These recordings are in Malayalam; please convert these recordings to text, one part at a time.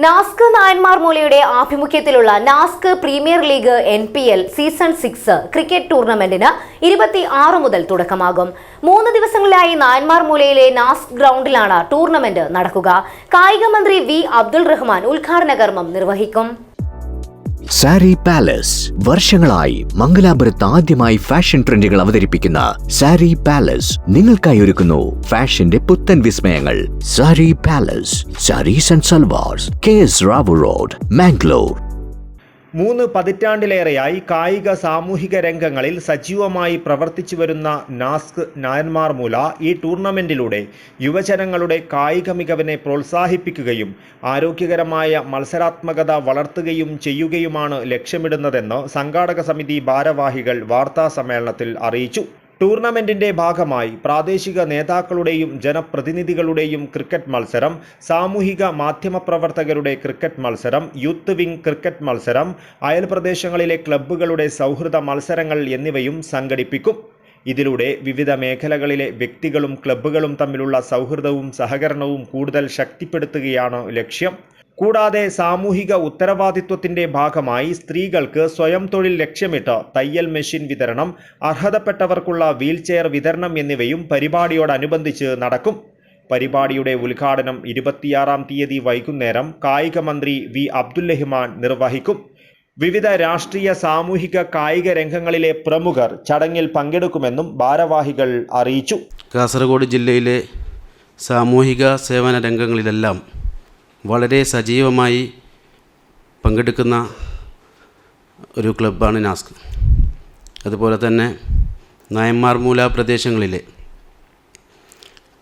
നാസ്ക് നായന്മാർമൂലയുടെ ആഭിമുഖ്യത്തിലുള്ള NASK premier league NPL season 6 cricket ടൂർണമെന്റിന് 26 മുതൽ തുടക്കമാകും. 3 ദിവസങ്ങളിലായി നായന്മാർമൂലയിലെ നാസ്ക് ഗ്രൗണ്ടിലാണ് ടൂർണമെന്റ് നടക്കുക. കായിക മന്ത്രി V. അബ്ദുൾ റഹ്മാൻ ഉദ്ഘാടന കർമ്മം നിർവഹിക്കും. സാരി പാലസ് വർഷങ്ങളായി മംഗലാപുരത്ത് ആദ്യമായി ഫാഷൻ ട്രെൻഡുകൾ അവതരിപ്പിക്കുന്ന സാരി പാലസ് നിങ്ങൾക്കായി ഒരുക്കുന്നു ഫാഷന്റെ പുത്തൻ വിസ്മയങ്ങൾ. Sari palace, saris and salwars, KS Rao road, Mangalore. 3 പതിറ്റാണ്ടിലേറെയായി കായിക സാമൂഹിക രംഗങ്ങളിൽ സജീവമായി പ്രവർത്തിച്ചു വരുന്ന നാസ്ക് നായന്മാർമൂല ഈ ടൂർണമെന്റിലൂടെ യുവജനങ്ങളുടെ കായിക മികവിനെ പ്രോത്സാഹിപ്പിക്കുകയും ആരോഗ്യകരമായ മത്സരാത്മകത വളർത്തുകയും ചെയ്യുകയുമാണ് ലക്ഷ്യമിടുന്നതെന്ന് സംഘാടക സമിതി ഭാരവാഹികൾ വാർത്താ സമ്മേളനത്തിൽ അറിയിച്ചു. ടൂർണമെന്റിന്റെ ഭാഗമായി പ്രാദേശിക നേതാക്കളുടെയും ജനപ്രതിനിധികളുടെയും ക്രിക്കറ്റ് മത്സരം, സാമൂഹിക മാധ്യമപ്രവർത്തകരുടെ ക്രിക്കറ്റ് മത്സരം, യൂത്ത് വിംഗ് ക്രിക്കറ്റ് മത്സരം, അയൽപ്രദേശങ്ങളിലെ ക്ലബ്ബുകളുടെ സൗഹൃദ മത്സരങ്ങൾ എന്നിവയും സംഘടിപ്പിക്കും. ഇതിലൂടെ വിവിധ മേഖലകളിലെ വ്യക്തികളും ക്ലബ്ബുകളും തമ്മിലുള്ള സൗഹൃദവും സഹകരണവും കൂടുതൽ ശക്തിപ്പെടുത്തുകയാണ് ലക്ഷ്യം. കൂടാതെ സാമൂഹിക ഉത്തരവാദിത്വത്തിന്റെ ഭാഗമായി സ്ത്രീകൾക്ക് സ്വയം തൊഴിൽ ലക്ഷ്യമിട്ട് തയ്യൽ മെഷീൻ വിതരണം, അർഹതപ്പെട്ടവർക്കുള്ള വീൽചെയർ വിതരണം എന്നിവയും പരിപാടിയോടനുബന്ധിച്ച് നടക്കും. പരിപാടിയുടെ ഉദ്ഘാടനം 26-ാം തീയതി വൈകുന്നേരം കായിക മന്ത്രി V. അബ്ദുൾ റഹ്മാൻ നിർവഹിക്കും. വിവിധ രാഷ്ട്രീയ, സാമൂഹിക, കായിക രംഗങ്ങളിലെ പ്രമുഖർ ചടങ്ങിൽ പങ്കെടുക്കുമെന്നും ഭാരവാഹികൾ അറിയിച്ചു. കാസർഗോഡ് ജില്ലയിലെ സാമൂഹിക സേവന രംഗങ്ങളിലെല്ലാം വളരെ സജീവമായി പങ്കെടുക്കുന്ന ഒരു ക്ലബ്ബാണ് നാസ്ക്. അതുപോലെ തന്നെ നായന്മാർമൂല പ്രദേശങ്ങളിലെ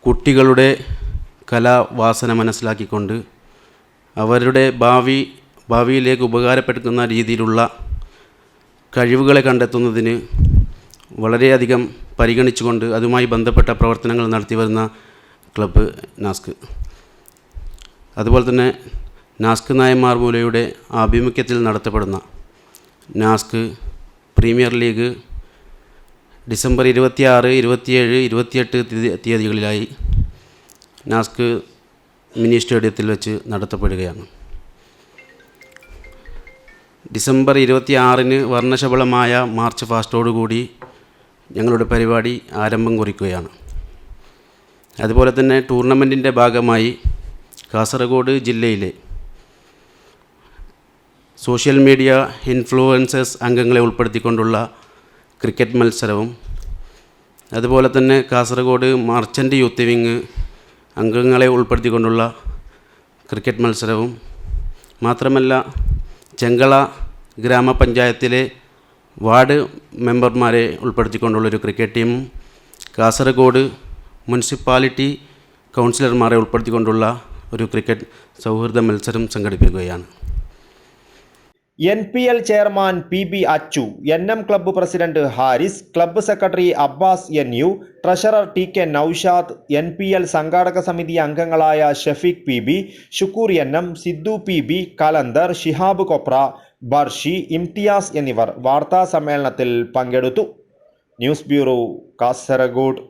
കുട്ടികളുടെ കലാവാസന മനസ്സിലാക്കിക്കൊണ്ട് അവരുടെ ഭാവിയിലേക്ക് ഉപകാരപ്പെടുന്ന രീതിയിലുള്ള കഴിവുകളെ കണ്ടെത്തുന്നതിന് വളരെയധികം പരിഗണിച്ചുകൊണ്ട് അതുമായി ബന്ധപ്പെട്ട പ്രവർത്തനങ്ങൾ നടത്തി വരുന്ന ക്ലബ്ബ് നാസ്ക്. അതുപോലെ തന്നെ നാസ്ക് നായന്മാർമൂലയുടെ ആഭിമുഖ്യത്തിൽ നടത്തപ്പെടുന്ന നാസ്ക് പ്രീമിയർ ലീഗ് ഡിസംബർ 26, 27, 28 തീയതികളിലായി നാസ്ക് മിനി സ്റ്റേഡിയത്തിൽ വെച്ച് നടത്തപ്പെടുകയാണ്. ഡിസംബർ 26-ന് വർണ്ണശബളമായ മാർച്ച് ഫാസ്റ്റോടുകൂടി ഞങ്ങളുടെ പരിപാടി ആരംഭം കുറിക്കുകയാണ്. അതുപോലെ തന്നെ ടൂർണമെൻറ്റിൻ്റെ ഭാഗമായി കാസർഗോഡ് ജില്ലയിലെ സോഷ്യൽ മീഡിയ ഇൻഫ്ലുവൻസേഴ്സ് അംഗങ്ങളെ ഉൾപ്പെടുത്തിക്കൊണ്ടുള്ള ക്രിക്കറ്റ് മത്സരവും, അതുപോലെ തന്നെ കാസർഗോഡ് മർച്ചൻ്റ് യൂത്ത് വിംഗ് അംഗങ്ങളെ ഉൾപ്പെടുത്തിക്കൊണ്ടുള്ള ക്രിക്കറ്റ് മത്സരവും, മാത്രമല്ല ചെങ്കള ഗ്രാമപഞ്ചായത്തിലെ വാർഡ് മെമ്പർമാരെ ഉൾപ്പെടുത്തിക്കൊണ്ടുള്ളൊരു ക്രിക്കറ്റ് ടീമും, കാസർഗോഡ് മുനിസിപ്പാലിറ്റി കൗൺസിലർമാരെ ഉൾപ്പെടുത്തിക്കൊണ്ടുള്ള ഒരു ക്രിക്കറ്റ് സൗഹൃദ മത്സരം സംഘടിപ്പിക്കുകയാണ്. NPL chairman PB Achu, NM club president Haris, club secretary Abbas NU, treasurer TK Noushad, NPL സംഘാടക സമിതി അംഗങ്ങളായ Shafeeq PB, Shukkur NM, Sidhu PB, Kalandar, Shihab കൊപ്ര, ബർഷി, ഇംതിയാസ് എന്നിവർ വാർത്താ സമ്മേളനത്തിൽ പങ്കെടുത്തു. News bureau, Kasaragod.